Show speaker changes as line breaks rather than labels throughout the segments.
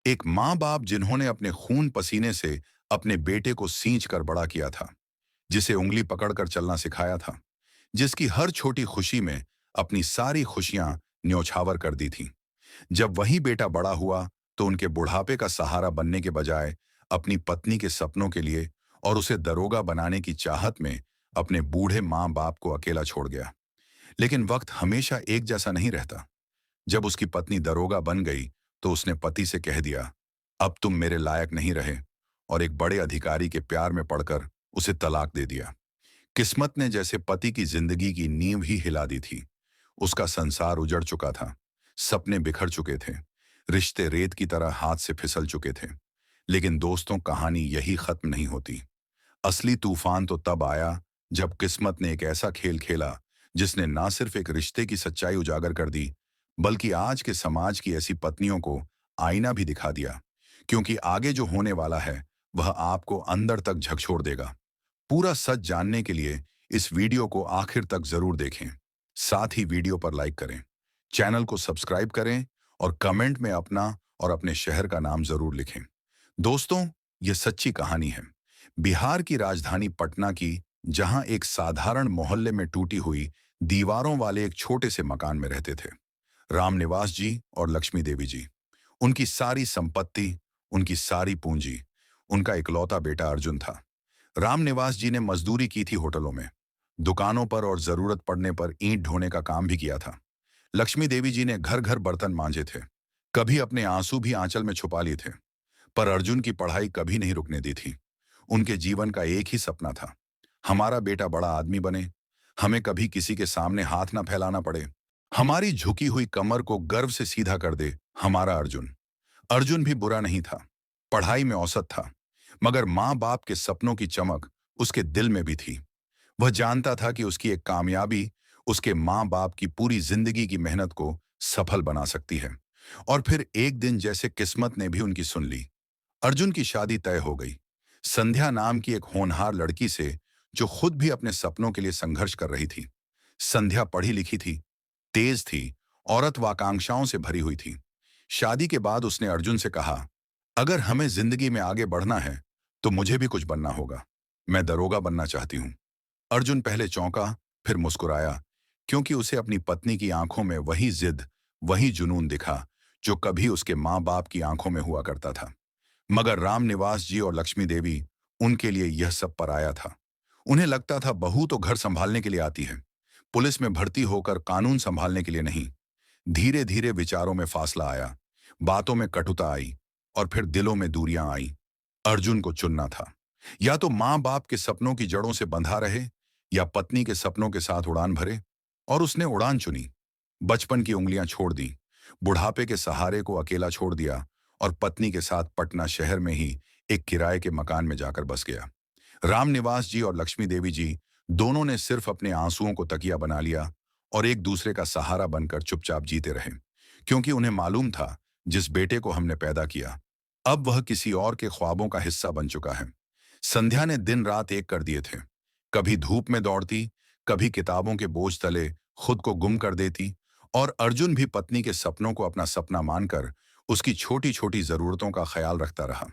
एक माँ बाप जिन्होंने अपने खून पसीने से अपने बेटे को सींच कर बड़ा किया था, जिसे उंगली पकड़कर चलना सिखाया था, जिसकी हर छोटी खुशी में अपनी सारी खुशियां न्योछावर कर दी थी। जब वही बेटा बड़ा हुआ तो उनके बुढ़ापे का सहारा बनने के बजाय अपनी पत्नी के सपनों के लिए और उसे दरोगा बनाने की चाहत में अपने बूढ़े माँ बाप को अकेला छोड़ गया। लेकिन वक्त हमेशा एक जैसा नहीं रहता। जब उसकी पत्नी दरोगा बन गई तो उसने पति से कह दिया, अब तुम मेरे लायक नहीं रहे, और एक बड़े अधिकारी के प्यार में पड़कर उसे तलाक दे दिया। किस्मत ने जैसे पति की जिंदगी की नींव ही हिला दी थी। उसका संसार उजड़ चुका था, सपने बिखर चुके थे, रिश्ते रेत की तरह हाथ से फिसल चुके थे। लेकिन दोस्तों, कहानी यही खत्म नहीं होती। असली तूफान तो तब आया जब किस्मत ने एक ऐसा खेल खेला जिसने ना सिर्फ एक रिश्ते की सच्चाई उजागर कर दी, बल्कि आज के समाज की ऐसी पत्नियों को आईना भी दिखा दिया। क्योंकि आगे जो होने वाला है वह आपको अंदर तक झकझोर देगा। पूरा सच जानने के लिए इस वीडियो को आखिर तक जरूर देखें। साथ ही वीडियो पर लाइक करें, चैनल को सब्सक्राइब करें और कमेंट में अपना और अपने शहर का नाम जरूर लिखें। दोस्तों, ये सच्ची कहानी है बिहार की राजधानी पटना की, जहां एक साधारण मोहल्ले में टूटी हुई दीवारों वाले एक छोटे से मकान में रहते थे रामनिवास जी और लक्ष्मी देवी जी। उनकी सारी संपत्ति, उनकी सारी पूंजी, उनका इकलौता बेटा अर्जुन था। रामनिवास जी ने मजदूरी की थी होटलों में, दुकानों पर और जरूरत पड़ने पर ईंट ढोने का काम भी किया था। लक्ष्मी देवी जी ने घर घर बर्तन मांजे थे, कभी अपने आंसू भी आंचल में छुपा लिए थे। पर अर्जुन की पढ़ाई कभी नहीं रुकने दी थी। उनके जीवन का एक ही सपना था, हमारा बेटा बड़ा आदमी बने, हमें कभी किसी के सामने हाथ ना फैलाना पड़े, हमारी झुकी हुई कमर को गर्व से सीधा कर दे हमारा अर्जुन। अर्जुन भी बुरा नहीं था, पढ़ाई में औसत था, मगर माँ बाप के सपनों की चमक उसके दिल में भी थी। वह जानता था कि उसकी एक कामयाबी उसके माँ बाप की पूरी जिंदगी की मेहनत को सफल बना सकती है। और फिर एक दिन जैसे किस्मत ने भी उनकी सुन ली, अर्जुन की शादी तय हो गई। संध्या नाम की एक होनहार लड़की से, जो खुद भी अपने सपनों के लिए संघर्ष कर रही थी। संध्या पढ़ी लिखी थी, तेज थी, औरत वाकांक्षाओं से भरी हुई थी। शादी के बाद उसने अर्जुन से कहा, अगर हमें जिंदगी में आगे बढ़ना है तो मुझे भी कुछ बनना होगा। मैं दरोगा बनना चाहती हूँ। अर्जुन पहले चौंका, फिर मुस्कुराया, क्योंकि उसे अपनी पत्नी की आंखों में वही जिद, वही जुनून दिखा जो कभी उसके माँ बाप की आंखों में हुआ करता था। मगर रामनिवास जी और लक्ष्मी देवी, उनके लिए यह सब पराया था। उन्हें लगता था बहू तो घर संभालने के लिए आती है, पुलिस में भर्ती होकर कानून संभालने के लिए नहीं। धीरे धीरे विचारों में फासला आया, बातों में कटुता आई, और फिर दिलों में दूरियां आई। अर्जुन को चुनना था, या तो माँ बाप के सपनों की जड़ों से बंधा रहे, या पत्नी के सपनों के साथ उड़ान भरे। और उसने उड़ान चुनी। बचपन की उंगलियां छोड़ दी, बुढ़ापे के सहारे को अकेला छोड़ दिया, और पत्नी के साथ पटना शहर में ही एक किराए के मकान में जाकर बस गया। रामनिवास जी और लक्ष्मी देवी जी दोनों ने सिर्फ अपने आंसुओं को तकिया बना लिया और एक दूसरे का सहारा बनकर चुपचाप जीते रहे, क्योंकि उन्हें मालूम था जिस बेटे को हमने पैदा किया, अब वह किसी और के ख्वाबों का हिस्सा बन चुका है। संध्या ने दिन रात एक कर दिए थे, कभी धूप में दौड़ती, कभी किताबों के बोझ तले खुद को गुम कर देती, और अर्जुन भी पत्नी के सपनों को अपना सपना मानकर उसकी छोटी छोटी जरूरतों का ख्याल रखता रहा।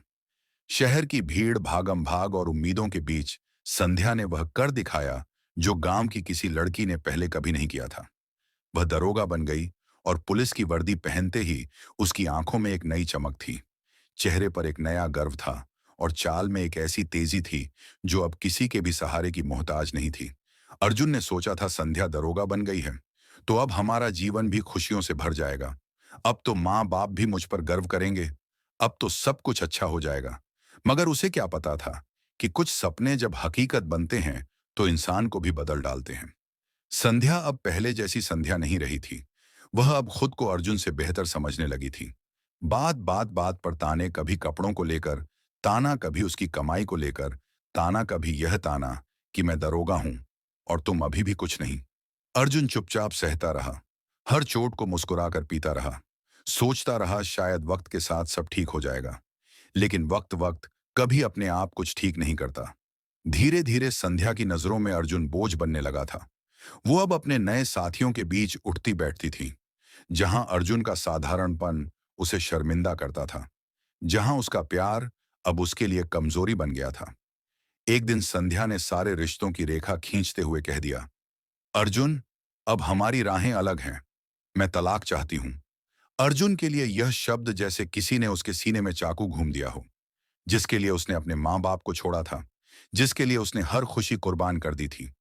शहर की भीड़, भागम भाग और उम्मीदों के बीच संध्या ने वह कर दिखाया जो गांव की किसी लड़की ने पहले कभी नहीं किया था। वह दरोगा बन गई, और पुलिस की वर्दी पहनते ही उसकी आंखों में एक नई चमक थी, चेहरे पर एक नया गर्व था, और चाल में एक ऐसी तेजी थी जो अब किसी के भी सहारे की मोहताज नहीं थी। अर्जुन ने सोचा था, संध्या दरोगा बन गई है तो अब हमारा जीवन भी खुशियों से भर जाएगा। अब तो माँ बाप भी मुझ पर गर्व करेंगे, अब तो सब कुछ अच्छा हो जाएगा। मगर उसे क्या पता था कि कुछ सपने जब हकीकत बनते हैं तो इंसान को भी बदल डालते हैं। संध्या अब पहले जैसी संध्या नहीं रही थी। वह अब खुद को अर्जुन से बेहतर समझने लगी थी। बात बात बात पर ताने, कभी कपड़ों को लेकर ताना, कभी उसकी कमाई को लेकर ताना, कभी यह ताना कि मैं दरोगा हूं और तुम अभी भी कुछ नहीं। अर्जुन चुपचाप सहता रहा, हर चोट को मुस्कुराकर पीता रहा, सोचता रहा शायद वक्त के साथ सब ठीक हो जाएगा। लेकिन वक्त वक्त कभी अपने आप कुछ ठीक नहीं करता। धीरे धीरे संध्या की नजरों में अर्जुन बोझ बनने लगा था। वो अब अपने नए साथियों के बीच उठती बैठती थी, जहां अर्जुन का साधारणपन उसे शर्मिंदा करता था। जहां उसका प्यार अब उसके लिए कमजोरी बन गया था। एक दिन संध्या ने सारे रिश्तों की रेखा खींचते हुए कह दिया, अर्जुन, अब हमारी राहें अलग हैं। मैं तलाक चाहती हूं। अर्जुन के लिए यह शब्द जैसे किसी ने उसके सीने में चाकू घूम दिया हो। जिसके लिए उसने अपने माँ बाप को छोड़ा था, जिसके लिए उसने हर खुशी कुर्बान कर दी थी,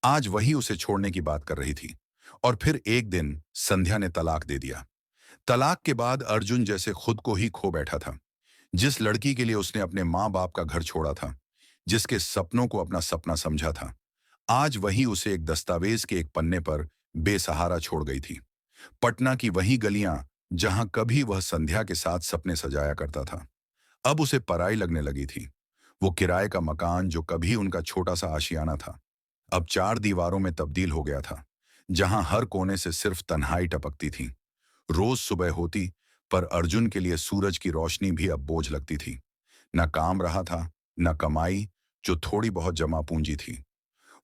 आज वही उसे छोड़ने की बात कर रही थी। और फिर एक दिन संध्या ने तलाक दे दिया। तलाक के बाद अर्जुन जैसे खुद को ही खो बैठा था। जिस लड़की के लिए उसने अपने माँ बाप का घर छोड़ा था, जिसके सपनों को अपना सपना समझा था, आज वही उसे एक दस्तावेज के एक पन्ने पर बेसहारा छोड़ गई थी। पटना की वही गलियां जहां कभी वह संध्या के साथ सपने सजाया करता था, अब उसे पराई लगने लगी थी। वो किराए का मकान जो कभी उनका छोटा सा आशियाना था, अब चार दीवारों में तब्दील हो गया था, जहां हर कोने से सिर्फ तन्हाई टपकती थी। रोज सुबह होती, पर अर्जुन के लिए सूरज की रोशनी भी अब बोझ लगती थी। न काम रहा था, न कमाई, जो थोड़ी बहुत जमा पूंजी थी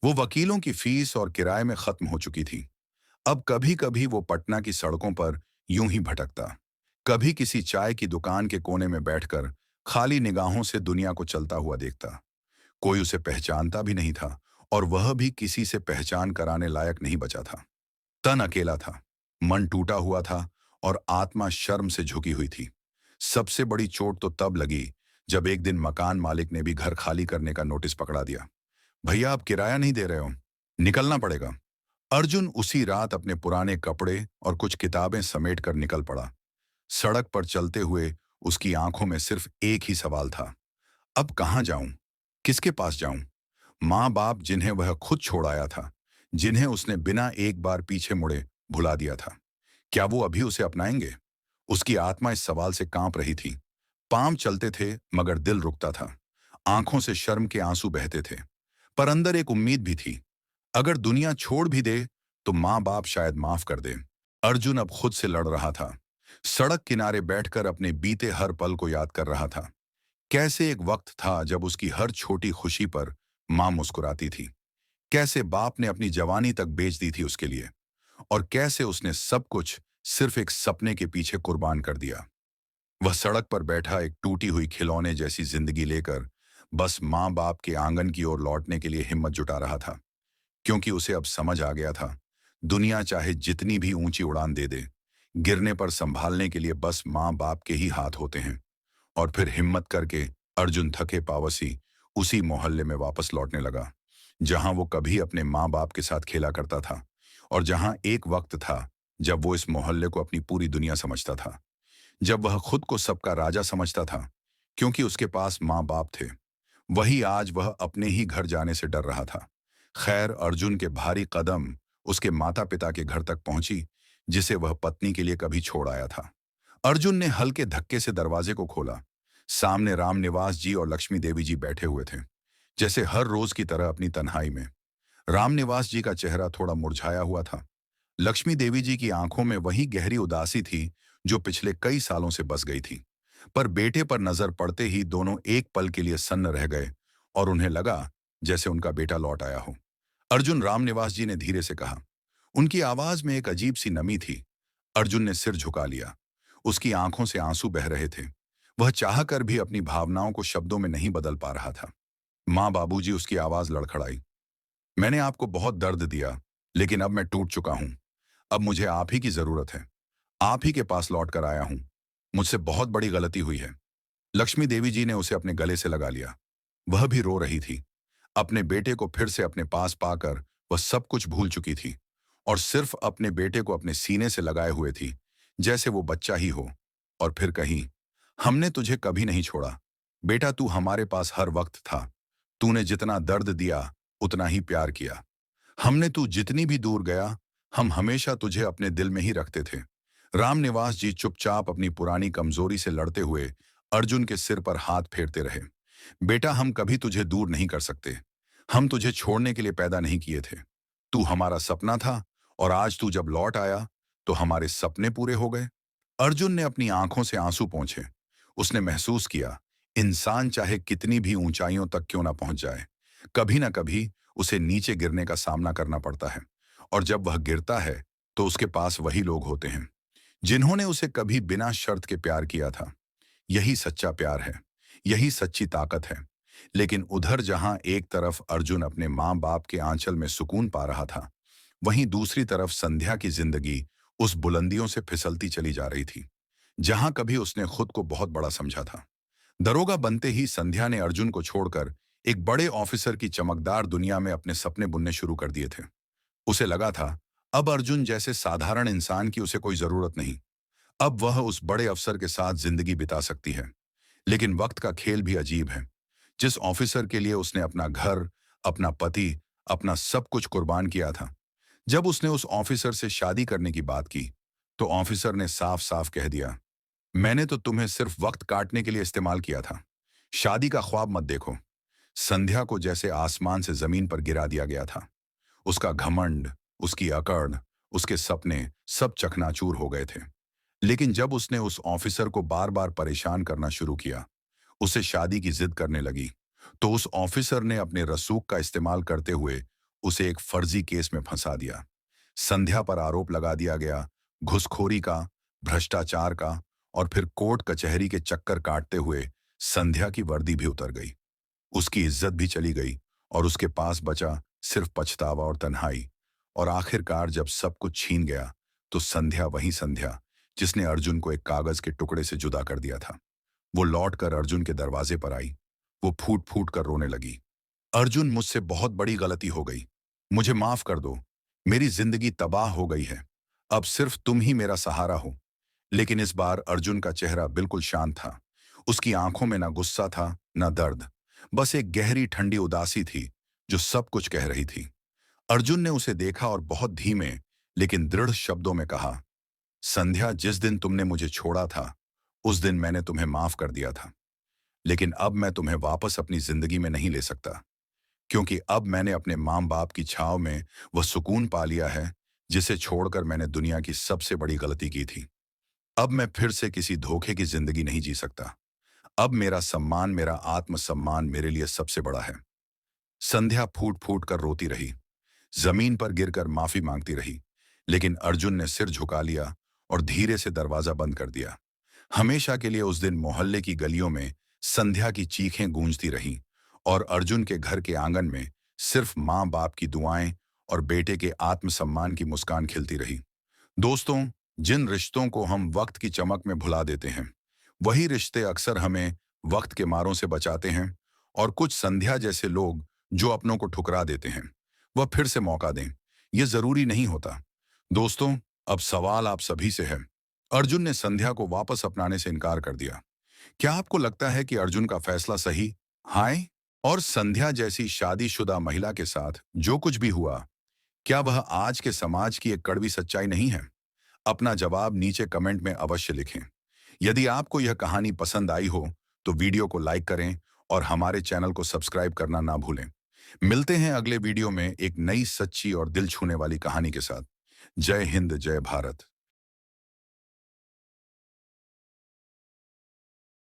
वो वकीलों की फीस और किराए में खत्म हो चुकी थी। अब कभी कभी वो पटना की सड़कों पर यूं ही भटकता, कभी किसी चाय की दुकान के कोने में बैठकर खाली निगाहों से दुनिया को चलता हुआ देखता। कोई उसे पहचानता भी नहीं था, और वह भी किसी से पहचान कराने लायक नहीं बचा था। तन अकेला था, मन टूटा हुआ था, और आत्मा शर्म से झुकी हुई थी। सबसे बड़ी चोट तो तब लगी जब एक दिन मकान मालिक ने भी घर खाली करने का नोटिस पकड़ा दिया। भैया, आप किराया नहीं दे रहे हो, निकलना पड़ेगा। अर्जुन उसी रात अपने पुराने कपड़े और कुछ किताबें समेट कर निकल पड़ा। सड़क पर चलते हुए उसकी आंखों में सिर्फ एक ही सवाल था, अब कहाँ जाऊं, किसके पास जाऊं? माँ बाप जिन्हें वह खुद छोड़ आया था, जिन्हें उसने बिना एक बार पीछे मुड़े भुला दिया था, क्या वो अभी उसे अपनाएंगे? उसकी आत्मा इस सवाल से कांप रही थी। पांव चलते थे, मगर दिल रुकता था। आंखों से शर्म के आंसू बहते थे, पर अंदर एक उम्मीद भी थी। अगर दुनिया छोड़ भी दे तो माँ बाप शायद माफ कर दे। अर्जुन अब खुद से लड़ रहा था। सड़क किनारे बैठकर अपने बीते हर पल को याद कर रहा था। कैसे एक वक्त था जब उसकी हर छोटी खुशी पर माँ मुस्कुराती थी, कैसे बाप ने अपनी जवानी तक बेच दी थी उसके लिए, और कैसे उसने सब कुछ सिर्फ एक सपने के पीछे कुर्बान कर दिया। वह सड़क पर बैठा एक टूटी हुई खिलौने जैसी जिंदगी लेकर बस माँ बाप के आंगन की ओर लौटने के लिए हिम्मत जुटा रहा था, क्योंकि उसे अब समझ आ गया था, दुनिया चाहे जितनी भी ऊंची उड़ान दे दे, गिरने पर संभालने के लिए बस माँ बाप के ही हाथ होते हैं। और फिर हिम्मत करके अर्जुन थके पावसी उसी मोहल्ले में वापस लौटने लगा, जहां वो कभी अपने माँ बाप के साथ खेला करता था, और जहां एक वक्त था जब वो इस मोहल्ले को अपनी पूरी दुनिया समझता था, जब वह खुद को सबका राजा समझता था, क्योंकि उसके पास माँ बाप थे। वही आज वह अपने ही घर जाने से डर रहा था। खैर, अर्जुन के भारी कदम उसके माता पिता के घर तक पहुंची, जिसे वह पत्नी के लिए कभी छोड़ आया था। अर्जुन ने हल्के धक्के से दरवाजे को खोला। सामने रामनिवास जी और लक्ष्मी देवी जी बैठे हुए थे, जैसे हर रोज की तरह अपनी तन्हाई में। रामनिवास जी का चेहरा थोड़ा मुरझाया हुआ था। लक्ष्मी देवी जी की आंखों में वही गहरी उदासी थी जो पिछले कई सालों से बस गई थी। पर बेटे पर नजर पड़ते ही दोनों एक पल के लिए सन्न रह गए, और उन्हें लगा जैसे उनका बेटा लौट आया हो। अर्जुन, रामनिवास जी ने धीरे से कहा। उनकी आवाज में एक अजीब सी नमी थी। अर्जुन ने सिर झुका लिया। उसकी आंखों से आंसू बह रहे थे। वह चाहकर भी अपनी भावनाओं को शब्दों में नहीं बदल पा रहा था। माँ बाबूजी, उसकी आवाज लड़खड़ाई, मैंने आपको बहुत दर्द दिया, लेकिन अब मैं टूट चुका हूं। अब मुझे आप ही की जरूरत है। आप ही के पास लौट कर आया हूं। मुझसे बहुत बड़ी गलती हुई है। लक्ष्मी देवी जी ने उसे अपने गले से लगा लिया। वह भी रो रही थी। अपने बेटे को फिर से अपने पास पाकर वह सब कुछ भूल चुकी थी, और सिर्फ अपने बेटे को अपने सीने से लगाए हुए थी, जैसे वो बच्चा ही हो। और फिर कहीं, हमने तुझे कभी नहीं छोड़ा बेटा, तू हमारे पास हर वक्त था। तूने जितना दर्द दिया उतना ही प्यार किया। हमने तू जितनी भी दूर गया, हम हमेशा तुझे अपने दिल में ही रखते थे। रामनिवास जी चुपचाप अपनी पुरानी कमजोरी से लड़ते हुए अर्जुन के सिर पर हाथ फेरते रहे। बेटा, हम कभी तुझे दूर नहीं कर सकते। हम तुझे छोड़ने के लिए पैदा नहीं किए थे। तू हमारा सपना था, और आज तू जब लौट आया तो हमारे सपने पूरे हो गए। अर्जुन ने अपनी आंखों से आंसू पोंछे। उसने महसूस किया, इंसान चाहे कितनी भी ऊंचाइयों तक क्यों ना पहुंच जाए, कभी ना कभी उसे नीचे गिरने का सामना करना पड़ता है। और जब वह गिरता है तो उसके पास वही लोग होते हैं जिन्होंने उसे कभी बिना शर्त के प्यार किया था। यही सच्चा प्यार है, यही सच्ची ताकत है। लेकिन उधर जहां एक तरफ अर्जुन अपने माँ बाप के आंचल में सुकून पा रहा था, वहीं दूसरी तरफ संध्या की जिंदगी उस बुलंदियों से फिसलती चली जा रही थी जहां कभी उसने खुद को बहुत बड़ा समझा था। दरोगा बनते ही संध्या ने अर्जुन को छोड़कर एक बड़े ऑफिसर की चमकदार दुनिया में अपने सपने बुनने शुरू कर दिए थे। उसे लगा था अब अर्जुन जैसे साधारण इंसान की उसे कोई जरूरत नहीं। अब वह उस बड़े अफसर के साथ जिंदगी बिता सकती है। लेकिन वक्त का खेल भी अजीब है। जिस ऑफिसर के लिए उसने अपना घर, अपना पति, अपना सब कुछ कुर्बान किया था, जब उसने उस ऑफिसर से शादी करने की बात की, तो ऑफिसर ने साफ साफ कह दिया, मैंने तो तुम्हें सिर्फ वक्त काटने के लिए इस्तेमाल किया था। शादी का ख्वाब मत देखो। संध्या को जैसे आसमान से जमीन पर गिरा दिया गया था। उसका घमंड, उसकी अकड़, उसके सपने सब चकनाचूर हो गए थे। लेकिन जब उसने उस ऑफिसर को बार बार परेशान करना शुरू किया, उसे शादी की जिद करने लगी, तो उस ऑफिसर ने अपने रसूख का इस्तेमाल करते हुए उसे एक फर्जी केस में फंसा दिया। संध्या पर आरोप लगा दिया गया, घुसखोरी का, भ्रष्टाचार का, और फिर कोर्ट कचहरी के चक्कर काटते हुए संध्या की वर्दी भी उतर गई। उसकी इज्जत भी चली गई और उसके पास बचा सिर्फ पछतावा और तन्हाई। और आखिरकार जब सब कुछ छीन गया, तो संध्या वही संध्या जिसने अर्जुन को एक कागज के टुकड़े से जुदा कर दिया था, वो लौट कर अर्जुन के दरवाजे पर आई। वो फूट फूट कर रोने लगी। अर्जुन, मुझसे बहुत बड़ी गलती हो गई। मुझे माफ कर दो। मेरी जिंदगी तबाह हो गई है। अब सिर्फ तुम ही मेरा सहारा हो। लेकिन इस बार अर्जुन का चेहरा बिल्कुल शांत था। उसकी आंखों में ना गुस्सा था, ना दर्द। बस एक गहरी ठंडी उदासी थी जो सब कुछ कह रही थी। अर्जुन ने उसे देखा और बहुत धीमे लेकिन दृढ़ शब्दों में कहा, संध्या, जिस दिन तुमने मुझे छोड़ा था, उस दिन मैंने तुम्हें माफ कर दिया था। लेकिन अब मैं तुम्हें वापस अपनी जिंदगी में नहीं ले सकता, क्योंकि अब मैंने अपने माँ बाप की छाव में वह सुकून पा लिया है जिसे छोड़कर मैंने दुनिया की सबसे बड़ी गलती की थी। अब मैं फिर से किसी धोखे की जिंदगी नहीं जी सकता। अब मेरा सम्मान, मेरा आत्मसम्मान मेरे लिए सबसे बड़ा है। संध्या फूट फूट कर रोती रही, जमीन पर गिरकर माफी मांगती रही। लेकिन अर्जुन ने सिर झुका लिया और धीरे से दरवाजा बंद कर दिया। हमेशा के लिए उस दिन मोहल्ले की गलियों में संध्या की चीखें गूंजती रहीं और अर्जुन के घर के आंगन में सिर्फ माँ बाप की दुआएं और बेटे के आत्मसम्मान की मुस्कान खिलती रही। दोस्तों, जिन रिश्तों को हम वक्त की चमक में भुला देते हैं, वही रिश्ते अक्सर हमें वक्त के मारों से बचाते हैं। और कुछ संध्या जैसे लोग जो अपनों को ठुकरा देते हैं, वह फिर से मौका दें। यह जरूरी नहीं होता। दोस्तों, अब सवाल आप सभी से है। अर्जुन ने संध्या को वापस अपनाने से इनकार कर दिया। क्या आपको लगता है कि अर्जुन का फैसला सही है? और संध्या जैसी शादीशुदा महिला के साथ जो कुछ भी हुआ, क्या वह आज के समाज की एक कड़वी सच्चाई नहीं है? अपना जवाब नीचे कमेंट में अवश्य लिखें। यदि आपको यह कहानी पसंद आई हो, तो वीडियो को लाइक करें और हमारे चैनल को सब्सक्राइब करना ना भूलें। मिलते हैं अगले वीडियो में एक नई, सच्ची और दिल छूने वाली कहानी के साथ। जय हिंद, जय भारत।